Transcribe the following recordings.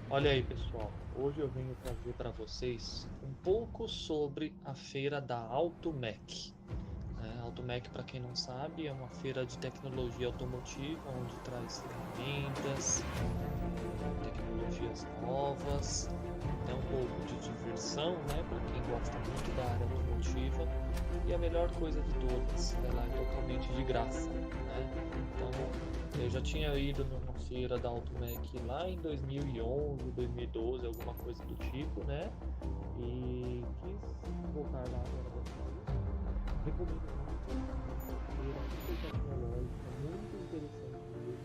Olha aí, pessoal. Hoje eu venho trazer para vocês um pouco sobre a feira da Automec. A Automec, para quem não sabe, é uma feira de tecnologia automotiva onde traz ferramentas, tecnologias novas, até um pouco de diversão, né, para quem gosta muito da área automotiva. E a melhor coisa de todas, ela é totalmente de graça, né? Então, eu já tinha ido numa feira da Automec lá em 2011, 2012, alguma coisa do tipo, né? E quis voltar lá agora dessa vez. Recomendo muito, uma feira super tecnológica, muito interessante mesmo.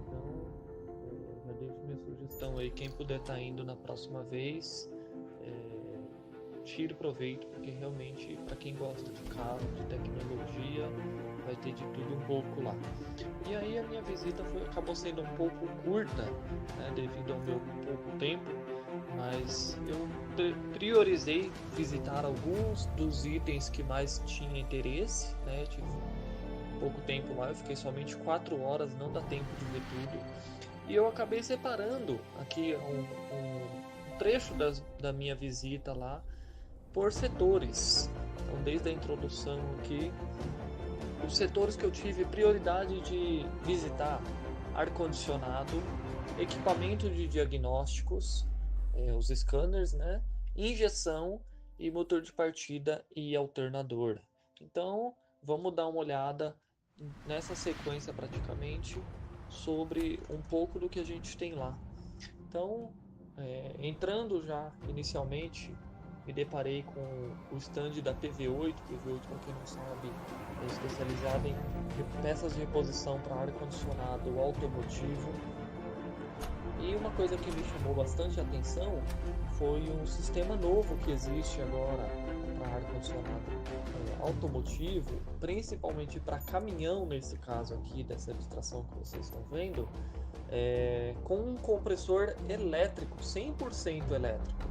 Então, já deixo minha sugestão aí, quem puder estar indo na próxima vez, tire proveito, porque realmente, para quem gosta de carro, de tecnologia, vai ter de tudo um pouco lá. E aí a minha visita acabou sendo um pouco curta, né, devido ao meu pouco tempo, mas eu priorizei visitar alguns dos itens que mais tinha interesse, né? Tive pouco tempo lá, eu fiquei somente 4 horas, não dá tempo de ver tudo. E eu acabei separando aqui um trecho da minha visita lá por setores. Então, desde a introdução aqui, os setores que eu tive prioridade de visitar: ar-condicionado, equipamento de diagnósticos, os scanners, né? Injeção e motor de partida e alternador. Então, vamos dar uma olhada nessa sequência praticamente sobre um pouco do que a gente tem lá. Então, entrando já inicialmente, me deparei com o stand da PV8. PV8, para quem não sabe, é especializada em peças de reposição para ar-condicionado automotivo. E uma coisa que me chamou bastante a atenção foi um sistema novo que existe agora para ar-condicionado automotivo, principalmente para caminhão, nesse caso aqui, dessa ilustração que vocês estão vendo, com um compressor elétrico, 100% elétrico.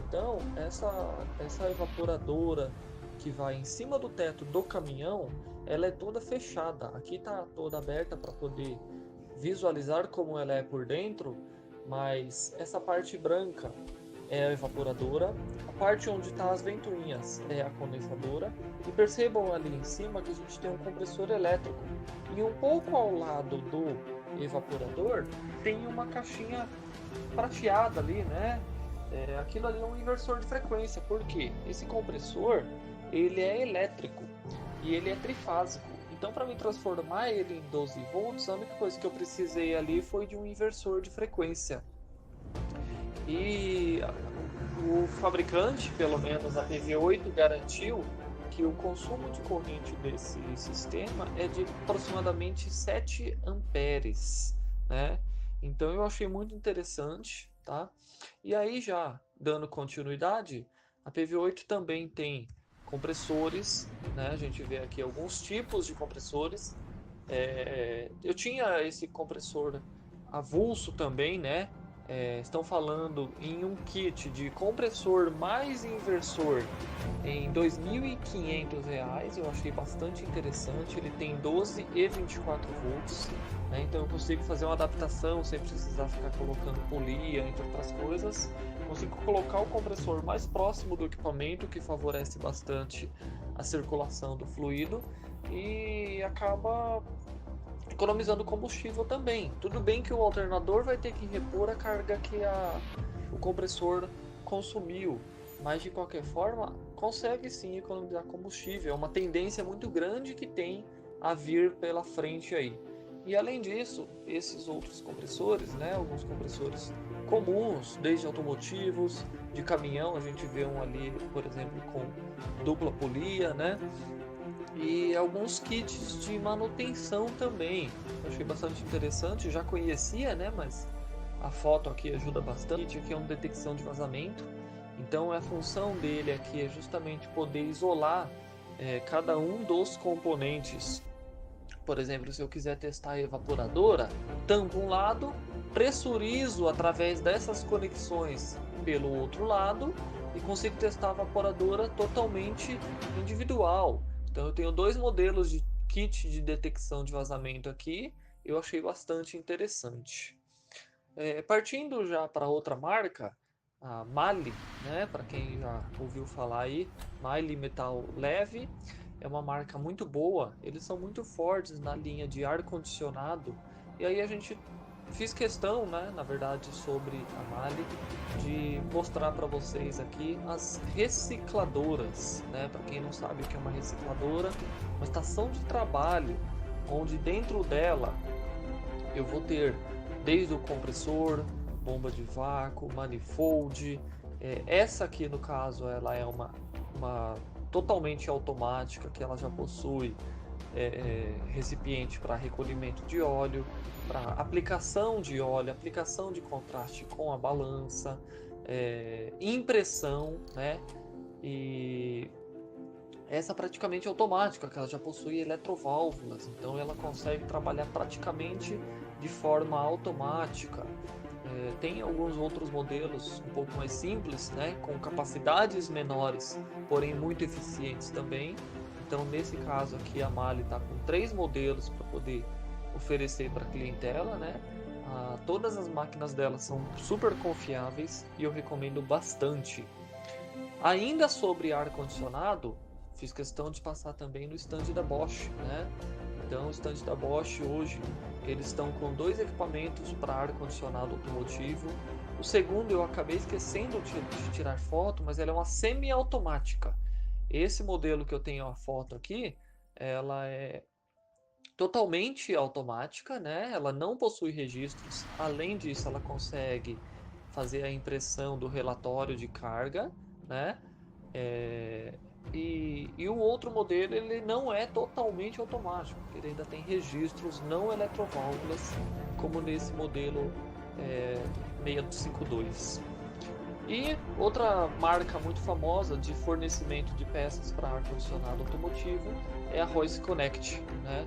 Então, essa evaporadora que vai em cima do teto do caminhão, ela é toda fechada. Aqui está toda aberta para poder visualizar como ela é por dentro, mas essa parte branca é a evaporadora, a parte onde está as ventoinhas é a condensadora, e percebam ali em cima que a gente tem um compressor elétrico, e um pouco ao lado do evaporador tem uma caixinha prateada ali, né? Aquilo ali é um inversor de frequência, porque esse compressor ele é elétrico e ele é trifásico. Então, para me transformar ele em 12 volts, a única coisa que eu precisei ali foi de um inversor de frequência. E o fabricante, pelo menos a PV8, garantiu que o consumo de corrente desse sistema é de aproximadamente 7 amperes, né? Então eu achei muito interessante, tá? E aí, já dando continuidade, a PV8 também tem compressores, né? A gente vê aqui alguns tipos de compressores. Eu tinha esse compressor avulso também, né? Estão falando em um kit de compressor mais inversor em R$ 2.500. Eu achei bastante interessante. Ele tem 12 e 24 volts, né? Então eu consigo fazer uma adaptação sem precisar ficar colocando polia, entre outras coisas. Consigo colocar o compressor mais próximo do equipamento, que favorece bastante a circulação do fluido e acaba economizando combustível também. Tudo bem que o alternador vai ter que repor a carga que o compressor consumiu, mas de qualquer forma consegue sim economizar combustível. É uma tendência muito grande que tem a vir pela frente aí. E além disso, esses outros compressores, né, alguns compressores comuns, desde automotivos, de caminhão, a gente vê um ali, por exemplo, com dupla polia, né? E alguns kits de manutenção também. Eu achei bastante interessante, já conhecia, né? Mas a foto aqui ajuda bastante. Aqui é uma detecção de vazamento. Então a função dele aqui é justamente poder isolar cada um dos componentes. Por exemplo, se eu quiser testar a evaporadora, tampo um lado, pressurizo através dessas conexões pelo outro lado e consigo testar a evaporadora totalmente individual. Então eu tenho dois modelos de kit de detecção de vazamento aqui, eu achei bastante interessante. Partindo já para outra marca, a MALI, né? Para quem já ouviu falar aí, MALI Metal Leve é uma marca muito boa. Eles são muito fortes na linha de ar condicionado. E aí a gente fiz questão, né? Na verdade, sobre a MALI, de mostrar para vocês aqui as recicladoras, né? Para quem não sabe o que é uma recicladora, uma estação de trabalho onde dentro dela eu vou ter desde o compressor, bomba de vácuo, manifold. Essa aqui no caso ela é uma totalmente automática, que ela já possui recipiente para recolhimento de óleo, para aplicação de óleo, aplicação de contraste com a balança, impressão, né? E essa praticamente automática, que ela já possui eletroválvulas, então ela consegue trabalhar praticamente de forma automática. Tem alguns outros modelos um pouco mais simples, né, com capacidades menores, porém muito eficientes também. Então, nesse caso aqui, a MALI está com 3 modelos para poder oferecer para a clientela, né? Todas as máquinas dela são super confiáveis e eu recomendo bastante. Ainda sobre ar-condicionado, fiz questão de passar também no stand da Bosch, né? Então, o stand da Bosch hoje, eles estão com 2 equipamentos para ar-condicionado automotivo. O segundo eu acabei esquecendo de tirar foto, mas ela é uma semi-automática. Esse modelo que eu tenho a foto aqui, ela é totalmente automática, né? Ela não possui registros. Além disso, ela consegue fazer a impressão do relatório de carga, né? E o outro modelo ele não é totalmente automático, ele ainda tem registros não eletroválvulas, como nesse modelo 652. E outra marca muito famosa de fornecimento de peças para ar-condicionado automotivo é a Royce Connect, né?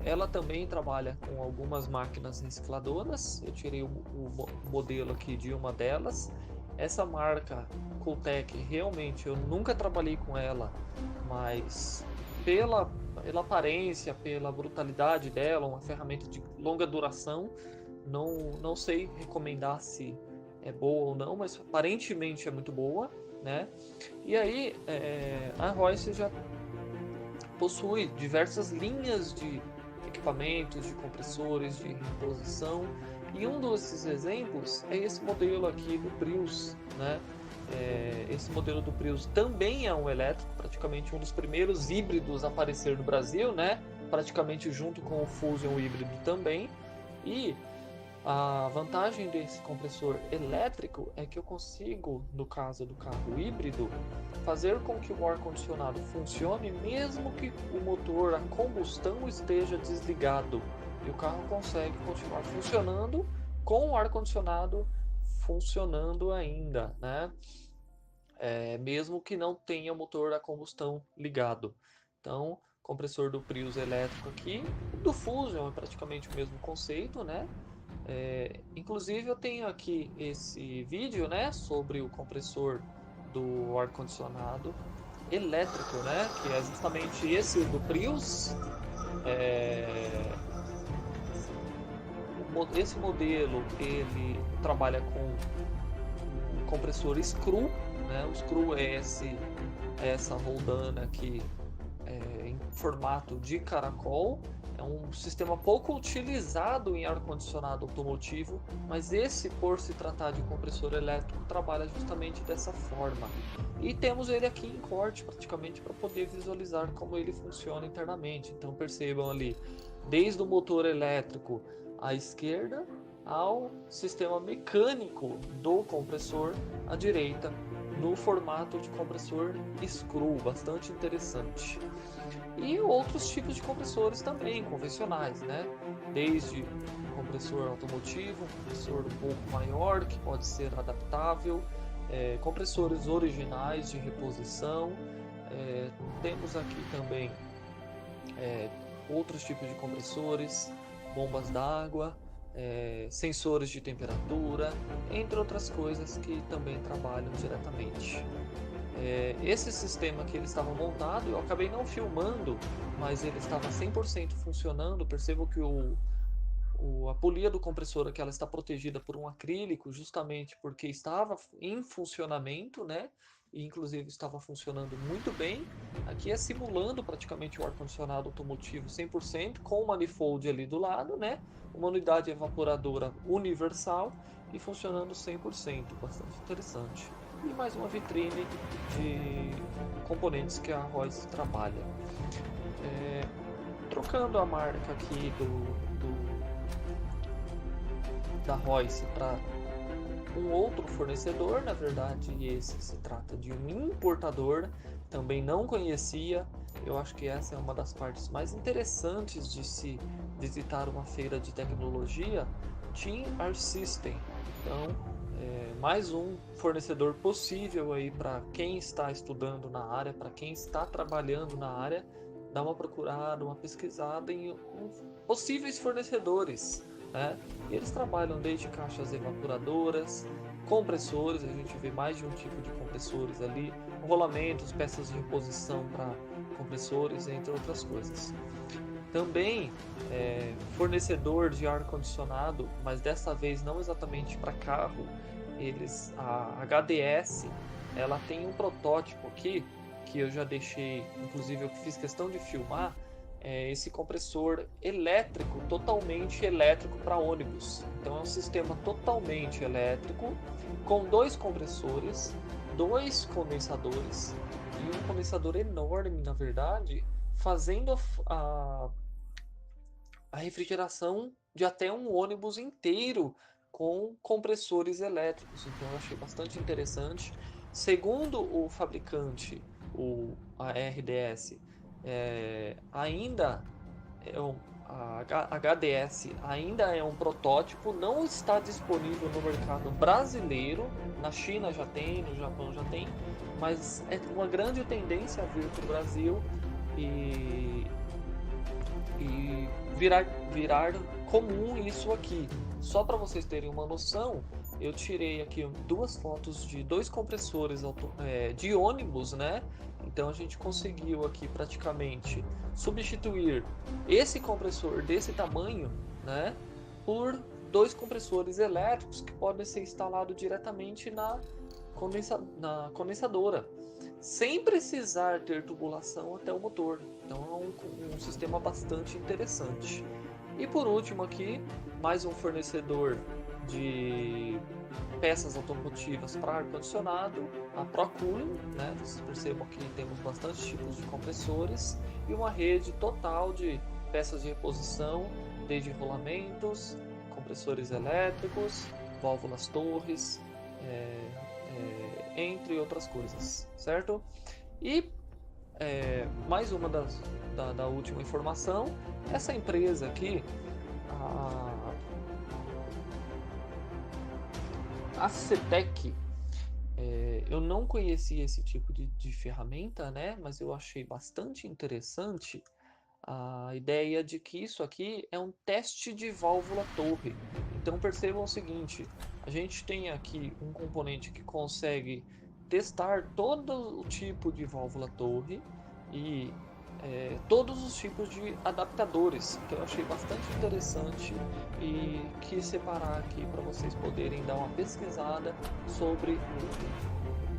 Ela também trabalha com algumas máquinas recicladoras. Eu tirei o modelo aqui de uma delas. Essa marca Cooltech, realmente eu nunca trabalhei com ela, mas pela aparência, pela brutalidade dela, uma ferramenta de longa duração, não sei recomendar se é boa ou não, mas aparentemente é muito boa, né? E aí a Royce já possui diversas linhas de equipamentos, de compressores, de reposição, e um desses exemplos é esse modelo aqui do Prius, né? Esse modelo do Prius também é um elétrico, praticamente um dos primeiros híbridos a aparecer no Brasil, né? Praticamente junto com o Fusion híbrido também. E a vantagem desse compressor elétrico é que eu consigo, no caso do carro híbrido, fazer com que o ar-condicionado funcione mesmo que o motor a combustão esteja desligado. E o carro consegue continuar funcionando com o ar-condicionado funcionando ainda, né? Mesmo que não tenha o motor a combustão ligado. Então, compressor do Prius elétrico aqui, do Fusion é praticamente o mesmo conceito, né? Inclusive eu tenho aqui esse vídeo, né, sobre o compressor do ar-condicionado elétrico, né, que é justamente esse do Prius. Esse modelo ele trabalha com um compressor screw, né? O screw é essa roldana aqui em formato de caracol. É um sistema pouco utilizado em ar-condicionado automotivo, mas esse, por se tratar de compressor elétrico, trabalha justamente dessa forma. E temos ele aqui em corte, praticamente, para poder visualizar como ele funciona internamente. Então percebam ali, desde o motor elétrico à esquerda, ao sistema mecânico do compressor à direita, no formato de compressor screw, bastante interessante. E outros tipos de compressores também, convencionais, né? Desde compressor automotivo, um compressor um pouco maior, que pode ser adaptável, compressores originais de reposição. Temos aqui também outros tipos de compressores, bombas d'água, sensores de temperatura, entre outras coisas que também trabalham diretamente. Esse sistema que ele estava montado, eu acabei não filmando, mas ele estava 100% funcionando. Percebo que o a polia do compressor que ela está protegida por um acrílico, justamente porque estava em funcionamento, né? E inclusive estava funcionando muito bem. Aqui é simulando praticamente o ar-condicionado automotivo 100%, com o manifold ali do lado, né? Uma unidade evaporadora universal e funcionando 100%, bastante interessante. E mais uma vitrine de componentes que a Royce trabalha. Trocando a marca aqui da Royce para um outro fornecedor, na verdade esse se trata de um importador, também não conhecia. Eu acho que essa é uma das partes mais interessantes de se visitar uma feira de tecnologia, Team Our System. Então, mais um fornecedor possível aí para quem está estudando na área, para quem está trabalhando na área, dar uma procurada, uma pesquisada em possíveis fornecedores, né? E eles trabalham desde caixas evaporadoras, compressores, a gente vê mais de um tipo de compressores ali, rolamentos, peças de reposição para compressores, entre outras coisas. Também fornecedor de ar-condicionado, mas dessa vez não exatamente para carro. A HDS, ela tem um protótipo aqui que eu já deixei, inclusive eu fiz questão de filmar, esse compressor elétrico, totalmente elétrico para ônibus. Então é um sistema totalmente elétrico, com 2 compressores, 2 condensadores e um condensador enorme, na verdade, fazendo a refrigeração de até um ônibus inteiro com compressores elétricos. Então eu achei bastante interessante. Segundo o fabricante, a RDS, ainda a HDS ainda é um protótipo, não está disponível no mercado brasileiro. Na China já tem, no Japão já tem, mas é uma grande tendência a vir para o Brasil e virar comum isso aqui. Só para vocês terem uma noção, eu tirei aqui 2 fotos de 2 compressores de ônibus, né? Então a gente conseguiu aqui praticamente substituir esse compressor desse tamanho, né, por 2 compressores elétricos que podem ser instalados diretamente na condensadora, sem precisar ter tubulação até o motor. Então é um sistema bastante interessante. E por último aqui, mais um fornecedor de peças automotivas para ar-condicionado, a ProCooling, né? Vocês percebam que temos bastante tipos de compressores e uma rede total de peças de reposição, desde rolamentos, compressores elétricos, válvulas torres, entre outras coisas, certo? E mais uma da última informação, essa empresa aqui, a CETEC, eu não conhecia esse tipo de ferramenta, né? Mas eu achei bastante interessante a ideia de que isso aqui é um teste de válvula torre. Então percebam o seguinte, a gente tem aqui um componente que consegue testar todo o tipo de válvula torre e todos os tipos de adaptadores. Então eu achei bastante interessante e quis separar aqui para vocês poderem dar uma pesquisada sobre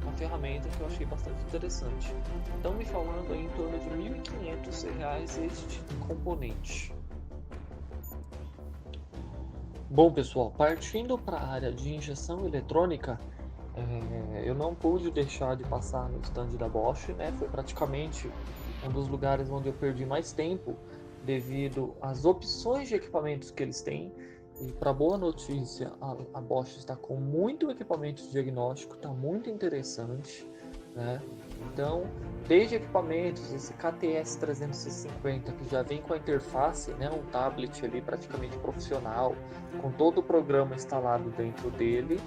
uma ferramenta que eu achei bastante interessante. Estão me falando aí em torno de R$ 1.500 este componente. Bom pessoal, partindo para a área de injeção eletrônica, eu não pude deixar de passar no stand da Bosch, né? Foi praticamente um dos lugares onde eu perdi mais tempo devido às opções de equipamentos que eles têm. E para boa notícia, a Bosch está com muito equipamento de diagnóstico, está muito interessante, né? Então, desde equipamentos, esse KTS 350 que já vem com a interface, né, um tablet ali praticamente profissional, com todo o programa instalado dentro dele.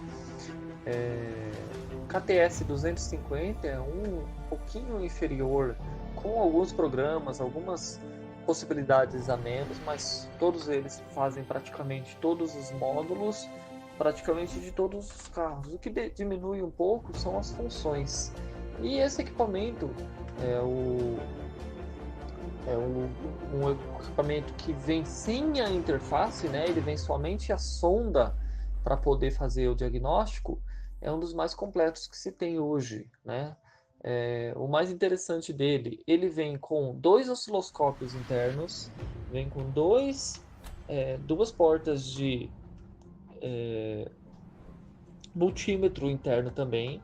KTS 250 é um pouquinho inferior, com alguns programas, algumas possibilidades a menos, mas todos eles fazem praticamente todos os módulos, praticamente de todos os carros. O que diminui um pouco são as funções. E esse equipamento, um equipamento que vem sem a interface, né? Ele vem somente a sonda para poder fazer o diagnóstico. É um dos mais completos que se tem hoje, né? O mais interessante dele, ele vem com 2 osciloscópios internos, vem com duas portas de multímetro interno também,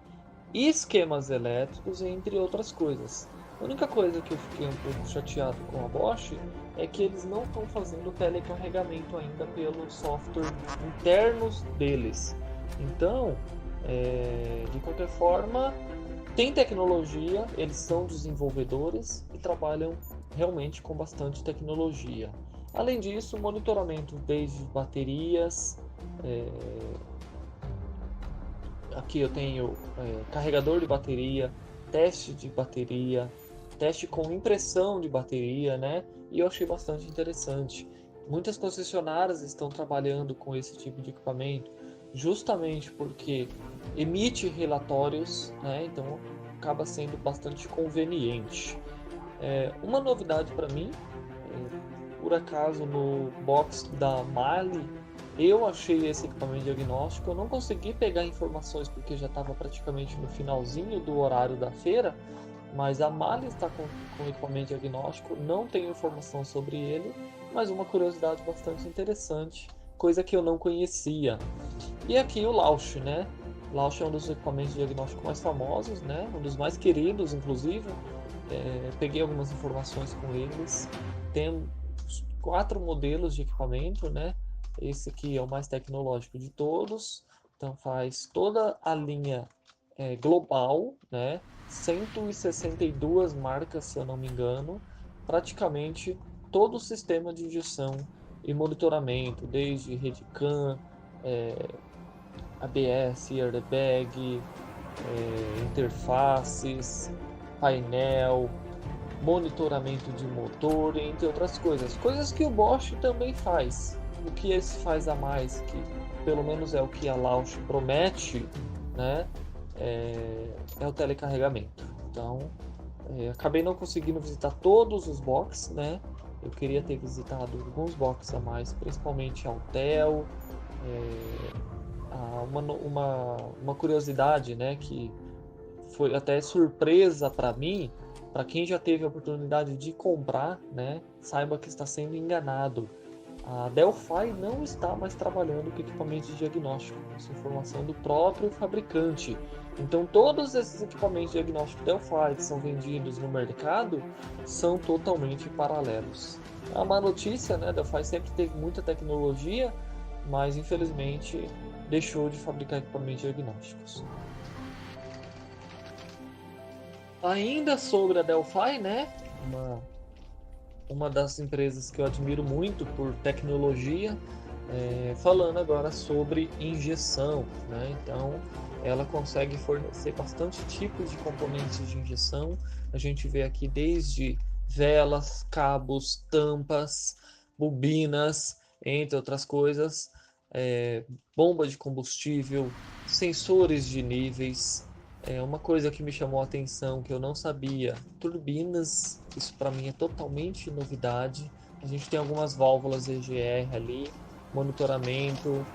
e esquemas elétricos, entre outras coisas. A única coisa que eu fiquei um pouco chateado com a Bosch é que eles não estão fazendo telecarregamento ainda pelo software internos deles. Então, de qualquer forma, tem tecnologia, eles são desenvolvedores e trabalham realmente com bastante tecnologia. Além disso, monitoramento desde baterias, aqui eu tenho carregador de bateria, teste de bateria, teste com impressão de bateria, né? E eu achei bastante interessante. Muitas concessionárias estão trabalhando com esse tipo de equipamento, justamente porque emite relatórios, né? Então acaba sendo bastante conveniente. Uma novidade para mim, por acaso no box da Mali, eu achei esse equipamento diagnóstico. Eu não consegui pegar informações porque já estava praticamente no finalzinho do horário da feira, mas a Mali está com equipamento diagnóstico, não tenho informação sobre ele, mas uma curiosidade bastante interessante, coisa que eu não conhecia. E aqui o Lausch, né? Lausch é um dos equipamentos diagnósticos mais famosos, né? Um dos mais queridos, inclusive. Peguei algumas informações com eles. Tem 4 modelos de equipamento, né? Esse aqui é o mais tecnológico de todos, então faz toda a linha global, né? 162 marcas, se eu não me engano, praticamente todo o sistema de injeção e monitoramento, desde RedCam, ABS, airbag, interfaces, painel, monitoramento de motor, entre outras coisas. Coisas que o Bosch também faz. O que esse faz a mais, que pelo menos é o que a Lausch promete, né? É o telecarregamento. Então, acabei não conseguindo visitar todos os boxes, né? Eu queria ter visitado alguns boxes a mais, principalmente a Autel. Uma curiosidade, né, que foi até surpresa para mim, para quem já teve a oportunidade de comprar, né, saiba que está sendo enganado. A Delphi não está mais trabalhando com equipamentos de diagnóstico, essa informação do próprio fabricante. Então, todos esses equipamentos de diagnóstico Delphi que são vendidos no mercado são totalmente paralelos. A má notícia, né? A Delphi sempre teve muita tecnologia, mas infelizmente deixou de fabricar equipamentos diagnósticos. Ainda sobre a Delphi, né? Uma das empresas que eu admiro muito por tecnologia, falando agora sobre injeção, né? Então, ela consegue fornecer bastante tipos de componentes de injeção. A gente vê aqui desde velas, cabos, tampas, bobinas, entre outras coisas, bomba de combustível, sensores de níveis. Uma coisa que me chamou a atenção, que eu não sabia, turbinas, isso para mim é totalmente novidade. A gente tem algumas válvulas EGR ali, monitoramento,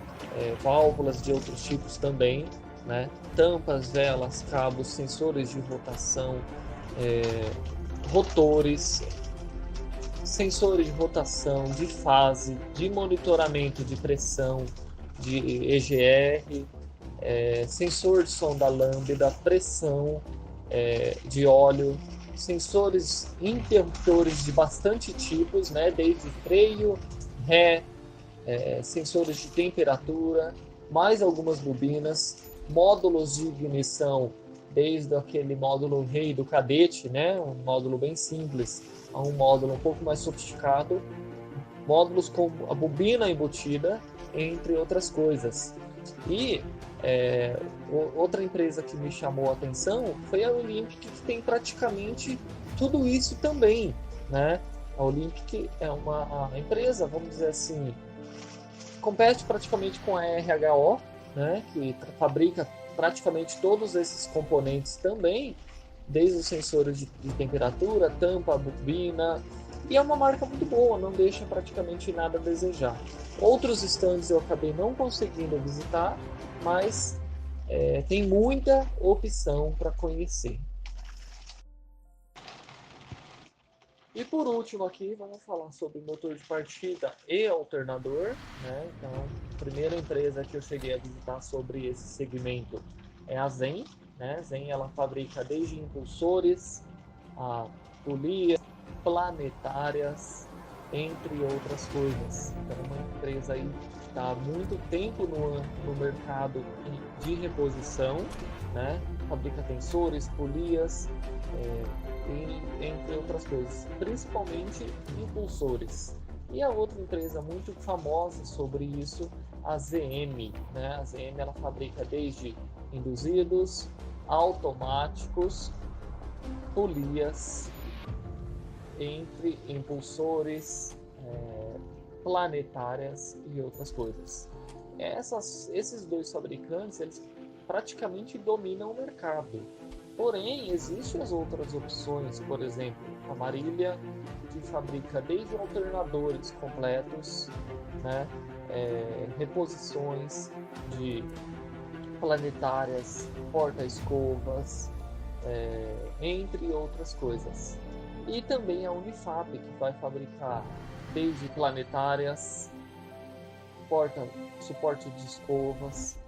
válvulas de outros tipos também, né? Tampas, velas, cabos, sensores de rotação, rotores, sensores de rotação, de fase, de monitoramento de pressão, de EGR, sensor de sonda lambda, pressão de óleo, sensores interruptores de bastante tipos, né, desde freio, ré, sensores de temperatura, mais algumas bobinas, módulos de ignição, desde aquele módulo rei do cadete, né, um módulo bem simples, a um módulo um pouco mais sofisticado, módulos com a bobina embutida, entre outras coisas. E outra empresa que me chamou a atenção foi a Olympic, que tem praticamente tudo isso também, né? A Olympic é uma empresa, vamos dizer assim, compete praticamente com a RHO, né? Que fabrica praticamente todos esses componentes também, desde os sensores de temperatura, tampa, bobina, E é uma marca muito boa, não deixa praticamente nada a desejar. Outros stands eu acabei não conseguindo visitar, mas tem muita opção para conhecer. E por último aqui, vamos falar sobre motor de partida e alternador, né? Então, a primeira empresa que eu cheguei a visitar sobre esse segmento é a Zen, né? Zen, ela fabrica desde impulsores, a polias, planetárias, entre outras coisas. Então, é uma empresa aí que está há muito tempo no mercado de reposição, né? Fabrica tensores, polias, entre outras coisas, principalmente impulsores. E a outra empresa muito famosa sobre isso, a ZM, né? A ZM ela fabrica desde induzidos, automáticos, polias, entre impulsores, planetárias e outras coisas. Esses dois fabricantes eles praticamente dominam o mercado. Porém, existem as outras opções, por exemplo, a Marília, que fabrica desde alternadores completos, né, reposições de planetárias, porta-escovas, entre outras coisas. E também a Unifap, que vai fabricar desde planetárias, suporte de escovas,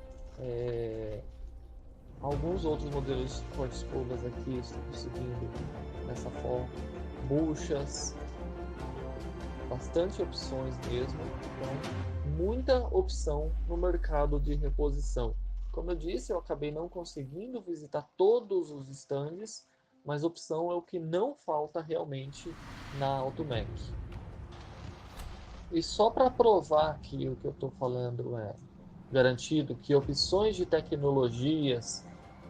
alguns outros modelos de porta-escovas aqui, estou conseguindo nessa forma, buchas, bastante opções mesmo, então muita opção no mercado de reposição. Como eu disse, eu acabei não conseguindo visitar todos os stands, mas opção é o que não falta realmente na Automec. E só para provar que o que eu estou falando é garantido, que opções de tecnologias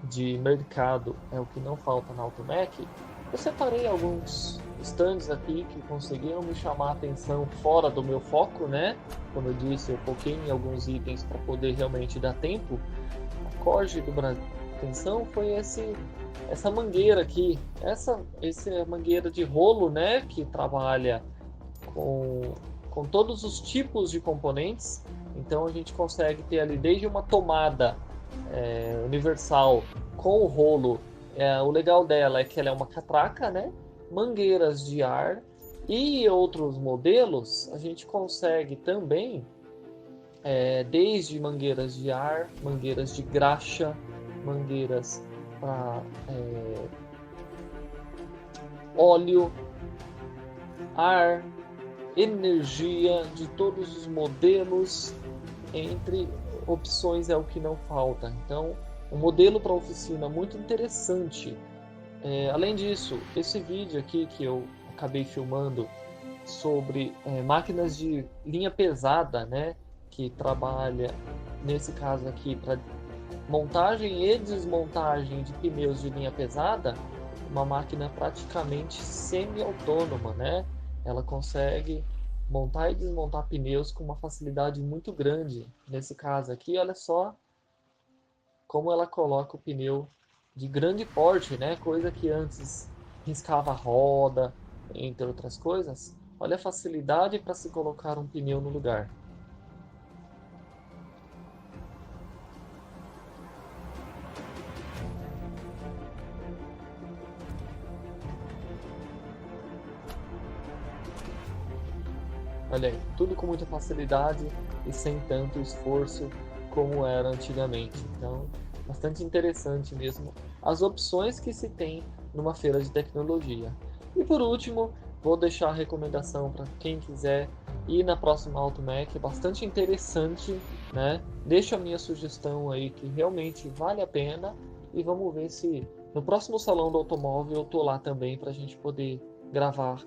de mercado é o que não falta na Automec, eu separei alguns stands aqui que conseguiram me chamar a atenção fora do meu foco, né? Como eu disse, eu foquei em alguns itens para poder realmente dar tempo. A Corge do Brasil, atenção, foi essa mangueira aqui, essa mangueira de rolo, né? Que trabalha com todos os tipos de componentes. Então a gente consegue ter ali desde uma tomada universal com o rolo. O legal dela é que ela é uma catraca, né? Mangueiras de ar e outros modelos a gente consegue também desde mangueiras de ar, mangueiras de graxa, mangueiras para óleo, ar, energia de todos os modelos, entre opções é o que não falta. Então, um modelo para oficina muito interessante. Além disso, esse vídeo aqui que eu acabei filmando sobre máquinas de linha pesada, né, que trabalha, nesse caso aqui, para montagem e desmontagem de pneus de linha pesada, uma máquina praticamente semi-autônoma, né? Ela consegue montar e desmontar pneus com uma facilidade muito grande. Nesse caso aqui, olha só como ela coloca o pneu de grande porte, né? Coisa que antes riscava a roda, entre outras coisas. Olha a facilidade para se colocar um pneu no lugar. Olha aí, tudo com muita facilidade e sem tanto esforço como era antigamente. Então, bastante interessante mesmo as opções que se tem numa feira de tecnologia. E por último, vou deixar a recomendação para quem quiser ir na próxima Automec, é bastante interessante, né? Deixa a minha sugestão aí que realmente vale a pena e vamos ver se no próximo Salão do Automóvel eu tô lá também para a gente poder gravar